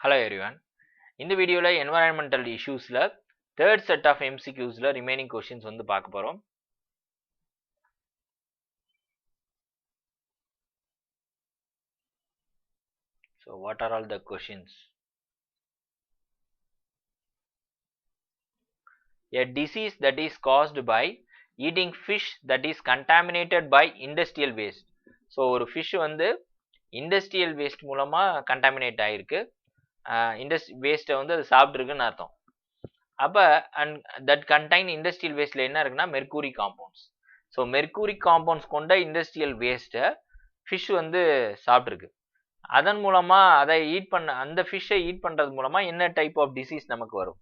Hello everyone. In the video environmental issues third set of MCQs remaining questions வந்து பார்க்க போறோம். So what are all the questions? A disease that is caused by eating fish that is contaminated by industrial waste. So ஒரு fish வந்து industrial waste மூலமா contaminate ஆயிருக்கு. waste வந்து அது சாப்பிட்டுருக்குன்னு அர்த்தம். அப்ப and that contain industrial wasteல என்ன இருக்குன்னா mercury compounds. So mercury compounds கொண்ட industrial waste fish வந்து சாப்பிட்டுருக்கு. அதன் மூலமா அதை ஈட் பண்ண அந்த ஃபிஷ்ஷை ஈட் பண்றது மூலமா என்ன டைப் ஆஃப் டிசீஸ் நமக்கு வரும்?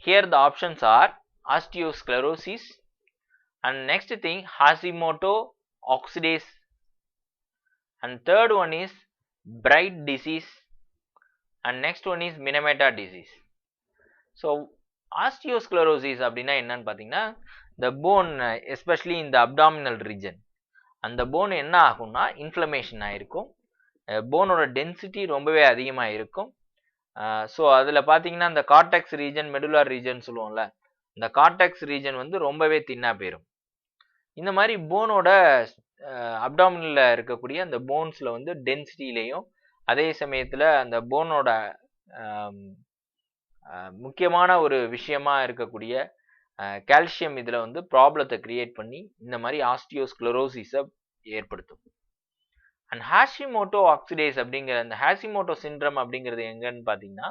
Here the options are osteosclerosis and next thing Hashimoto oxidase and third one is Bright disease and next one is Minamata disease. So osteosclerosis அப்படின்னா என்னன்னு பார்த்தீங்கன்னா the bone especially in the abdominal region அந்த bone என்ன ஆகும்னா inflammation ஆயிருக்கும். போனோட density ரொம்பவே அதிகமாக இருக்கும். ஸோ அதில் பார்த்தீங்கன்னா இந்த கார்டெக்ஸ் ரீஜன் மெடுலார் ரீஜன் சொல்லுவோம்ல, இந்த கார்டெக்ஸ் ரீஜன் வந்து ரொம்பவே தின்னாக போயிடும். இந்த மாதிரி போனோட அப்டாமினில் இருக்கக்கூடிய அந்த போன்ஸில் வந்து டென்சிட்டிலையும் அதே சமயத்தில் அந்த போனோட முக்கியமான ஒரு விஷயமா இருக்கக்கூடிய கால்சியம் இதில் வந்து ப்ராப்ளத்தை கிரியேட் பண்ணி இந்த மாதிரி ஆஸ்டியோஸ்க்ளரோசிஸை ஏற்படுத்தும். அண்ட் ஹாஷிமோட்டோ ஆக்சிடேஸ் அப்படிங்கிற அந்த ஹாஷிமோட்டோ சிண்ட்ரம் அப்படிங்கிறது எங்கன்னு பார்த்தீங்கன்னா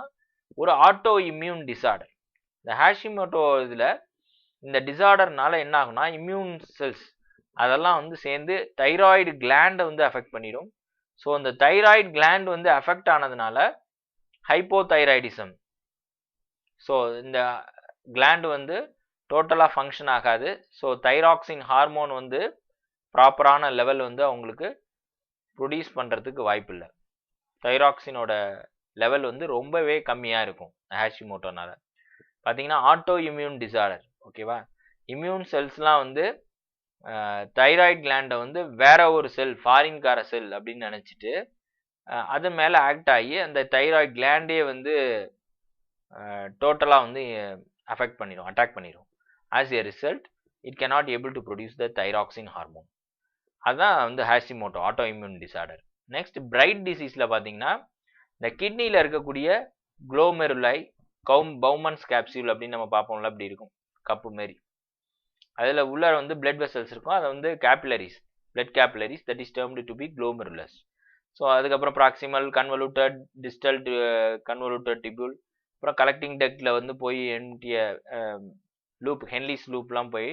ஒரு ஆட்டோ இம்யூன் டிசார்டர். இந்த ஹாஷிமோட்டோ இதில் இந்த டிசார்டர்னால என்ன ஆகும்னா இம்யூன் செல்ஸ் அதெல்லாம் வந்து சேர்ந்து தைராய்டு கிளாண்டை வந்து அஃபெக்ட் பண்ணிடும். ஸோ அந்த தைராய்டு கிளாண்ட் வந்து அஃபெக்ட் ஆனதுனால ஹைப்போதைராய்டிசம். ஸோ இந்த கிளாண்ட் வந்து டோட்டலாக ஃபங்க்ஷன் ஆகாது. ஸோ தைராக்சின் ஹார்மோன் வந்து ப்ராப்பரான லெவல் வந்து அவங்களுக்கு ப்ரொடியூஸ் பண்ணுறதுக்கு வாய்ப்பு இல்லை. தைராக்சினோட லெவல் வந்து ரொம்பவே கம்மியாக இருக்கும் ஹாஷிமோட்டோனால. பார்த்தீங்கன்னா ஆட்டோ இம்யூன் டிசார்டர். ஓகேவா, இம்யூன் செல்ஸ்லாம் வந்து தைராய்டு கிளாண்டை வந்து வேற ஒரு செல் ஃபாரின்கார செல் அப்படின்னு நினச்சிட்டு அது மேலே ஆக்ட் ஆகி அந்த தைராய்டு கிளாண்டே வந்து டோட்டலாக வந்து அஃபெக்ட் பண்ணிடும், அட்டாக் பண்ணிடும். As a result it cannot able to produce the thyroxine hormone. அதுதான் வந்து Hashimoto auto immune disorder. Next Bright டிசீஸில் பார்த்தீங்கன்னா இந்த கிட்னியில் இருக்கக்கூடிய குளோமெருலை பவுமன்ஸ் கேப்சியூல் அப்படின்னு நம்ம பார்ப்போம்ல, அப்படி இருக்கும் கப்பு மாரி. அதில் உள்ள வந்து பிளட் வெசல்ஸ் இருக்கும், அதை வந்து capillaries blood capillaries that is termed to be glomerulus. So அதுக்கப்புறம் proximal convoluted distal convoluted tubule, அப்புறம் கலெக்டிங் டக்டில் வந்து போய் எம்டிய லூப் ஹென்லிஸ் லூப்லாம் போய்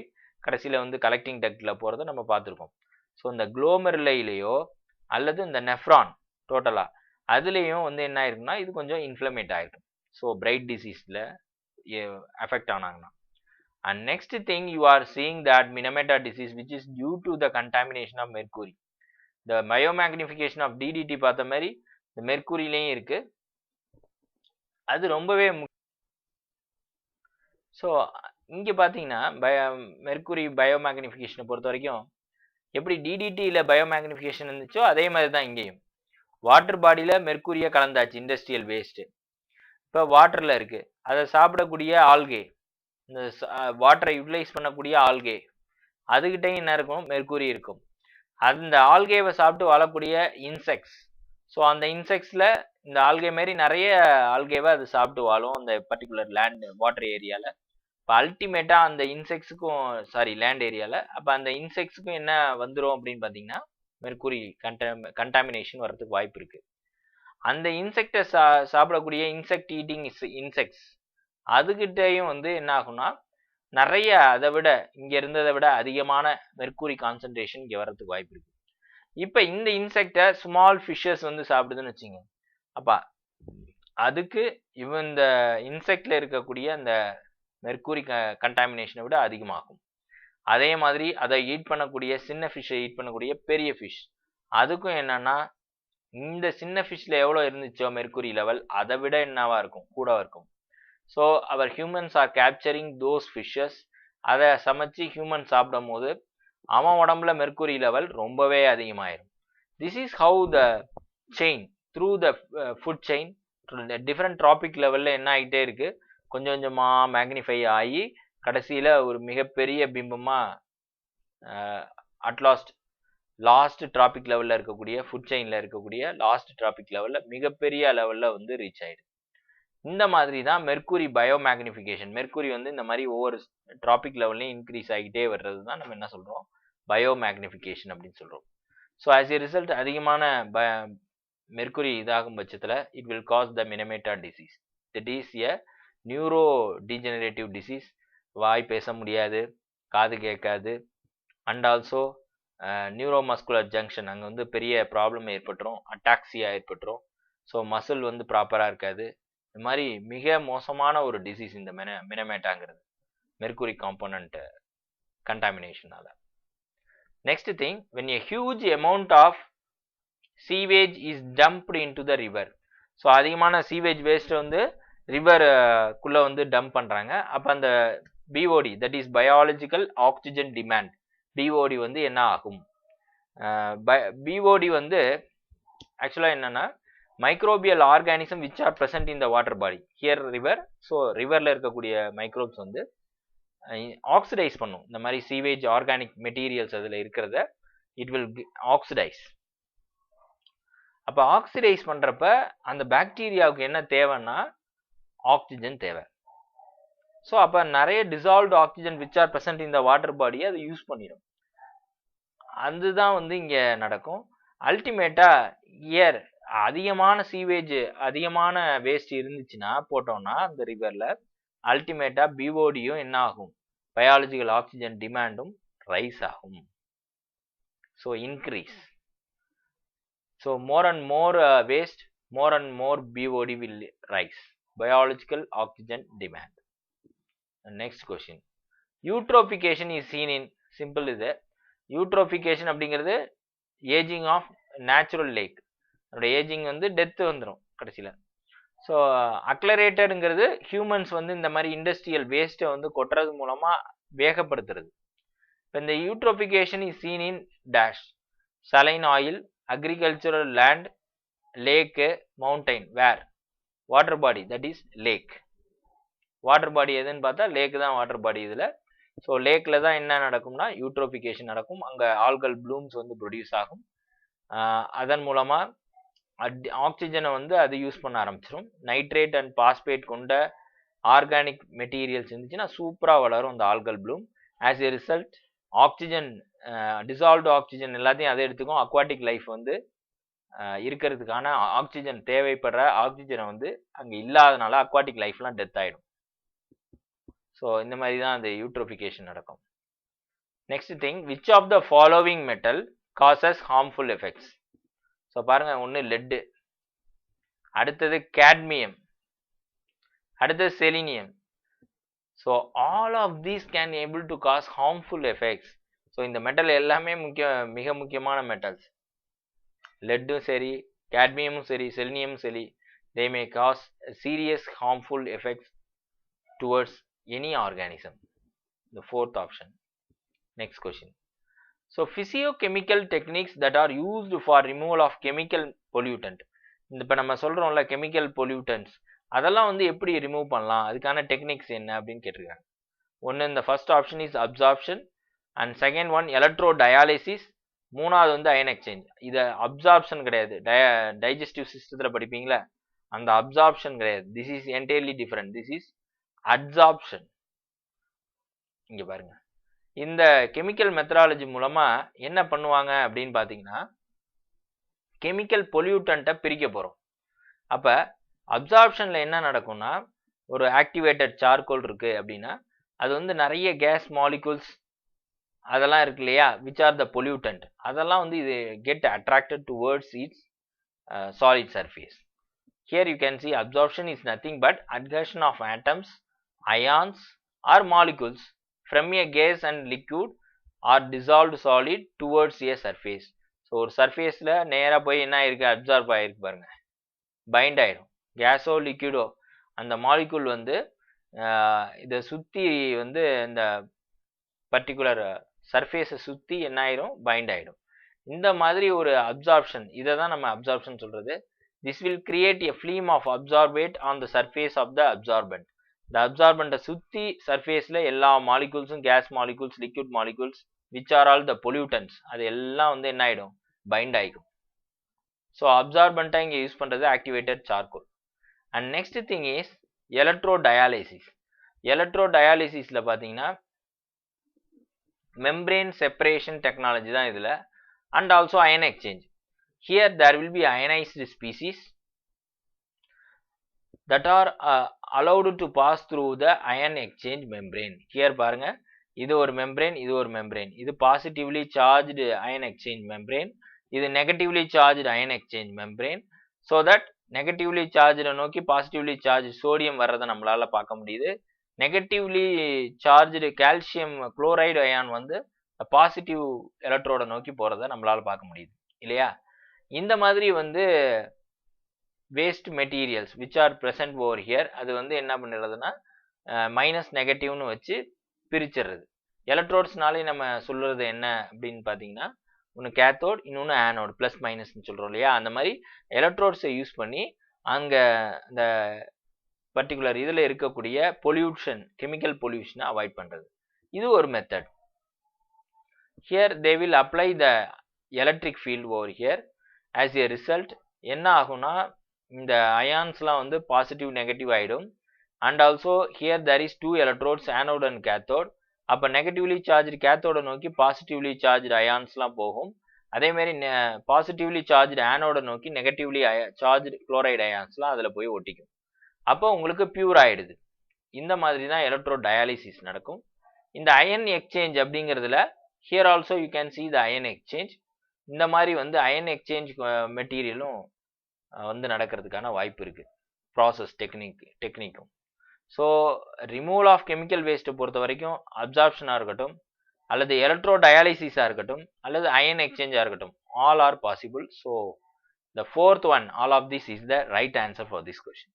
கடைசியில் வந்து கலெக்டிங் டக்டில் போகிறத நம்ம பார்த்துருக்கோம். ஸோ இந்த குளோமெருலையிலையோ அல்லது இந்த நெஃப்ரான் டோட்டலாக அதுலேயும் வந்து என்ன ஆயிருக்குன்னா இது கொஞ்சம் இன்ஃப்ளமேட் ஆகிருக்கும். ஸோ பிரைட் டிசீஸில் அஃபெக்ட் ஆனாங்கன்னா. And next thing you are seeing that Minamata disease which is due to the contamination of mercury. இந்த பயோமேக்னிஃபிகேஷன் ஆஃப் டிடிடி பார்த்த மாதிரி இந்த மெர்க்குரிலையும் இருக்குது. அது ரொம்பவே ஸோ இங்கே பார்த்தீங்கன்னா மெர்க்குரி பயோமேக்னிஃபிகேஷனை பொறுத்த வரைக்கும் எப்படி டிடிடியில் பயோமேக்னிஃபிகேஷன் இருந்துச்சோ அதே மாதிரி தான் இங்கேயும். வாட்டர் பாடியில் மெர்க்குரியை கலந்தாச்சு இண்டஸ்ட்ரியல் வேஸ்ட்டு. இப்போ வாட்டரில் இருக்குது, அதை சாப்பிடக்கூடிய ஆல்கே, இந்த வாட்டரை யூட்டிலைஸ் பண்ணக்கூடிய ஆல்கே, அதுக்கிட்டையும் என்ன இருக்கும் மெர்க்குரி இருக்கும். அந்த ஆல்கேவை சாப்பிட்டு வாழக்கூடிய இன்செக்ட்ஸ். ஸோ அந்த இன்செக்ட்ஸில் இந்த ஆல்கே மாரி நிறைய ஆல்கேவை அது சாப்பிட்டு வாழும் அந்த பர்டிகுலர் லேண்ட் வாட்டர் ஏரியாவில். இப்போ அல்டிமேட்டாக அந்த இன்செக்ட்ஸுக்கும் லேண்ட் ஏரியாவில் அப்போ அந்த இன்செக்ட்ஸுக்கும் என்ன வந்துடும் அப்படின்னு பார்த்தீங்கன்னா மெர்க்குரி கண்டாமினேஷன் வர்றதுக்கு வாய்ப்பு இருக்குது. அந்த இன்செக்டை சாப்பிடக்கூடிய இன்செக்ட் ஈட்டிங் இன்செக்ட்ஸ் அதுக்கிட்டையும் வந்து என்ன ஆகும்னா நிறைய அதை விட இங்கே இருந்ததை விட அதிகமான மெர்க்குரி கான்சன்ட்ரேஷன் இங்கே வர்றதுக்கு வாய்ப்பு இருக்குது. இப்போ இந்த இன்செக்டை ஸ்மால் ஃபிஷ்ஷஸ் வந்து சாப்பிடுதுன்னு வச்சுங்க, அப்போ அதுக்கு இந்த இன்செக்டில் இருக்கக்கூடிய அந்த மெர்க்குரி கண்டாமினேஷனை விட அதிகமாகும். அதே மாதிரி அதை ஈட் பண்ணக்கூடிய சின்ன ஃபிஷ்ஷை ஈட் பண்ணக்கூடிய பெரிய ஃபிஷ் அதுக்கும் என்னன்னா இந்த சின்ன ஃபிஷ்ல எவ்வளோ இருந்துச்சோ மெர்க்குரி லெவல் அதை விட என்னவா இருக்கும், கூடவா இருக்கும். So our humans are capturing those fishes. அதை சமைச்சு ஹியூமன் சாப்பிடும் போது அவன் உடம்புல மெர்க்குரி லெவல் ரொம்பவே அதிகமாயிரும். This is how the chain through the food chain different trophic லெவலில் என்ன ஆகிட்டே இருக்குது, கொஞ்சம் கொஞ்சமாக மேக்னிஃபை ஆகி கடைசியில் ஒரு மிகப்பெரிய பிம்பமாக லாஸ்ட் ட்ராபிக் லெவலில் இருக்கக்கூடிய ஃபுட் செயினில் இருக்கக்கூடிய லாஸ்ட் ட்ராபிக் லெவலில் மிகப்பெரிய லெவலில் வந்து ரீச் ஆகிடுது. இந்த மாதிரி தான் மெர்க்குரி பயோமேக்னிஃபிகேஷன். மெர்க்குரி வந்து இந்த மாதிரி ஒவ்வொரு ட்ராபிக் லெவல்லையும் இன்க்ரீஸ் ஆகிட்டே வர்றது தான் நம்ம என்ன சொல்கிறோம், பயோமேக்னிஃபிகேஷன் அப்படின்னு சொல்கிறோம். ஸோ ஆஸ் எ ரிசல்ட் அதிகமான மெர்க்குரி இதாகும் பட்சத்தில் it will cause the Minamata disease. That is a neurodegenerative disease. வாய் பேச முடியாது, காது கேட்காது, அண்ட் ஆல்சோ நியூரோமஸ்குலர் ஜங்ஷன் அங்கே வந்து பெரிய ப்ராப்ளம் ஏற்பட்டுரும், அட்டாக்சியா ஏற்பட்டுரும். ஸோ மசில் வந்து ப்ராப்பராக இருக்காது. இந்த மாதிரி மிக மோசமான ஒரு டிசீஸ் இந்த மினமேட்டாங்கிறது மெர்க்குரி காம்போனன்ட் கண்டாமினேஷனால. Next thing, when a huge amount of sewage is dumped into the river. So அதிகமான சீவேஜ் வேஸ்ட் வந்து ரிவருக்குள்ளே வந்து டம்ப் பண்ணுறாங்க. அப்போ அந்த BOD, that is biological oxygen demand, BOD வந்து என்ன ஆகும்? பிஓடி வந்து ஆக்சுவலாக என்னென்னா microbial organism which are present in the water body here river. So ரிவரில் இருக்கக்கூடிய மைக்ரோப்ஸ் வந்து ஆக்சிடைஸ் பண்ணும். இந்த மாதிரி சீவேஜ் ஆர்கானிக் மெட்டீரியல்ஸ் அதில் இருக்கிறத இட் வில் ஆக்சிடைஸ். அப்போ ஆக்சிடைஸ் பண்ணுறப்ப அந்த பாக்டீரியாவுக்கு என்ன தேவைன்னா ஆக்சிஜன் தேவை. ஸோ அப்போ நிறைய dissolved oxygen which are present in the water பாடியை அதை யூஸ் பண்ணிடும். அதுதான் வந்து இங்கே நடக்கும். அல்டிமேட்டாக இயர் அதிகமான சீவேஜ் அதிகமான வேஸ்ட் இருந்துச்சுன்னா போட்டோம்னா அந்த ரிவரில் அல்டிமேட்டாக பிஓடியும் என்ன ஆகும், பயாலஜிக்கல் ஆக்சிஜன் டிமாண்டும் ரைஸ் ஆகும். So increase. So more and more waste, more and more BOD will rise, biological oxygen demand. Next question, eutrophication is seen in, simple இது eutrophication அப்படிங்கிறது ஏஜிங் ஆஃப் நேச்சுரல் லேக். அதோட ஏஜிங் வந்து death வந்துடும் கடைசியில். So அக்லரேட்டடுங்கிறது humans வந்து இந்த மாதிரி industrial வேஸ்ட்டை வந்து கொட்டுறது மூலமாக வேகப்படுத்துறது. இப்போ இந்த eutrophication is seen in dash, saline oil, agricultural land, lake, mountain, where water body, that is lake. Water body எதுன்னு பார்த்தா லேக் தான் வாட்டர் பாடி இதில். ஸோ லேக்கில் தான் என்ன நடக்கும்னா யூட்ரோஃபிகேஷன் நடக்கும். அங்கே ஆல்கல் ப்ளூம்ஸ் வந்து ப்ரொடியூஸ் ஆகும். அதன் மூலமாக ஆக்சிஜனை வந்து அது யூஸ் பண்ண ஆரம்பிச்சிடும். நைட்ரேட் அண்ட் பாஸ்பேட் கொண்ட ஆர்கானிக் மெட்டீரியல்ஸ் இருந்துச்சுன்னா சூப்பராக வளரும் அந்த algal Bloom. As a result oxygen, dissolved oxygen எல்லாத்தையும் அதை எடுத்துக்கும். அக்வாட்டிக் லைஃப் வந்து இருக்கிறதுக்கான ஆக்சிஜன் தேவைப்படுற ஆக்சிஜனை வந்து அங்கே இல்லாதனால அக்வாட்டிக் லைஃப்லாம் டெத் ஆகிடும். ஸோ இந்த மாதிரி தான் அந்த யூட்ரோஃபிகேஷன் நடக்கும். Next thing, which of the following metal causes harmful effects? So பாருங்கள், ஒன்று லெட்டு, அடுத்தது கேட்மியம், அடுத்தது selenium. So all of these can able to cause harmful effects. So இந்த மெட்டல் எல்லாமே மிக முக்கியமான மெட்டல்ஸ். லெட்டும் சரி, கேட்மியமும் சரி, செலினியமும் சரி, they may cause serious harmful effects towards any organism. The fourth option. Next question. So physiochemical techniques that are used for removal of chemical pollutant. இப்போ நம்ம சொல்கிறோம்ல கெமிக்கல் பொல்யூட்டன்ஸ், அதெல்லாம் வந்து எப்படி ரிமூவ் பண்ணலாம், அதுக்கான டெக்னிக்ஸ் என்ன அப்படின்னு கேட்டிருக்காங்க. ஒன்று, இந்த first option is absorption, and second one electrodialysis, மூணாவது வந்து அயன் எக்ஸ்சேஞ்ச். இதை அப்சார்ப்ஷன் கிடையாது, டைஜஸ்டிவ் சிஸ்டத்தில் படிப்பீங்களா, அந்த அப்சார்ப்ஷன் கிடையாது. This is entirely different. This is adsorption. இங்க பாருங்க, இந்த கெமிக்கல் மெத்தடாலஜி மூலமா என்ன பண்ணுவாங்க அப்படின்னு பாத்தீங்கன்னா கெமிக்கல் பொல்யூட்டன்ட்டை பிரிக்க போறோம். அப்ப அப்சார்ப்ஷன்ல என்ன நடக்கும்னா, ஒரு ஆக்டிவேட்டட் சார்கோல் இருக்கு அப்படின்னா அது வந்து நிறைய கேஸ் மாலிகூல்ஸ் அதெல்லாம் இருக்கு இல்லையா, விச் ஆர் த பொல்யூட்டன்ட், அதெல்லாம் வந்து இது get attracted towards it's solid surface. Here you can see absorption is nothing but adhesion of atoms, ions or molecules from a gas and liquid or dissolved solid towards a surface. So ஒரு சர்ஃபேஸில் நேராக போய் என்ன ஆயிருக்கு, absorb ஆகிருக்கு பாருங்க, find ஆயிடும். கேஸோ லிக்விடோ அந்த மாலிகுல் வந்து இதை சுற்றி வந்து இந்த பர்டிகுலர் சர்ஃபேஸை சுற்றி என்ன ஆயிரும், பைண்ட் ஆகிடும். இந்த மாதிரி ஒரு அப்சார்ப்ஷன், இதை தான் நம்ம அப்சார்ப்ஷன் சொல்கிறது. This will create a film of absorbate on the surface of the absorbent. The absorbent சுத்தி surfaceல எல்லா moleculesம் gas molecules, liquid molecules which are all the pollutants அது எல்லாம் வந்து என்ன ஆயிடும் bind ஆயிடும். So absorbent இங்க யூஸ் பண்றது activated charcoal. And next thing is electrodialysis. Electrodialysisல பாத்தீங்கன்னா membrane separation technology தான் இதுல, and also ion exchange. Here there will be ionized species that are allowed to pass through the ion exchange membrane. Here பாருங்க, இது ஒரு membrane, இது ஒரு membrane. இது positively charged ion exchange membrane, இது negatively charged ion exchange membrane. So that negatively charged நோக்கி positively charged sodium வர்றதை நம்மளால பார்க்க முடியுது. negatively charged calcium chloride ion வந்து பாசிட்டிவ் எலக்ட்ரோட நோக்கி போறதை நம்மளால பார்க்க முடியுது இல்லையா. இந்த மாதிரி வந்து waste materials which are present over here அது வந்து என்ன பண்ணுறதுன்னா மைனஸ் நெகட்டிவ்னு வச்சு பிரிச்சிடுறது. எலக்ட்ரோட்ஸ்னாலே நம்ம சொல்றது என்ன அப்படின்னு பார்த்தீங்கன்னா ஒன்று கேத்தோட், இன்னொன்று ஆனோட், ப்ளஸ் மைனஸ்ன்னு சொல்கிறோம் இல்லையா. அந்த மாதிரி எலக்ட்ரோட்ஸை யூஸ் பண்ணி அங்கே இந்த பர்டிகுலர் இதில் இருக்கக்கூடிய பொல்யூஷன், கெமிக்கல் பொல்யூஷனை அவாய்ட் பண்ணுறது. இது ஒரு method. Here they will apply the electric field over here. As a result என்ன ஆகும்னா இந்த அயான்ஸ்லாம் வந்து பாசிட்டிவ் நெகட்டிவ் ஆகிடும். And also here there is two electrodes, anode and cathode. அப்போ நெகட்டிவ்லி சார்ஜ் கேத்தோட நோக்கி பாசிட்டிவ்லி சார்ஜ் அயான்ஸ்லாம் போகும். அதேமாரி பாசிட்டிவ்லி சார்ஜ் ஆனோட நோக்கி நெகட்டிவ்லி சார்ஜ் குளோரைடு அயான்ஸ்லாம் அதில் போய் ஒட்டிக்கும். அப்போ உங்களுக்கு பியூர் ஆகிடுது. இந்த மாதிரி தான் எலக்ட்ரோடயாலிசிஸ் நடக்கும். இந்த அயன் எக்ஸ்சேஞ்ச் அப்படிங்கிறதுல here also you can see the ion exchange. இந்த மாதிரி வந்து அயன் எக்ஸ்சேஞ்ச் மெட்டீரியலும் வந்து நடக்கிறதுக்கான வாய்ப்பு இருக்குது ப்ராசஸ் டெக்னிக்கும். ஸோ ரிமூவல் ஆஃப் கெமிக்கல் வேஸ்ட்டை பொறுத்த வரைக்கும் அப்சார்ப்ஷனாக இருக்கட்டும், அல்லது எலக்ட்ரோடயாலிசிஸாக இருக்கட்டும், அல்லது அயன் எக்ஸ்சேஞ்சாக இருக்கட்டும், all are possible. So the fourth one, all of this is the right answer for this question.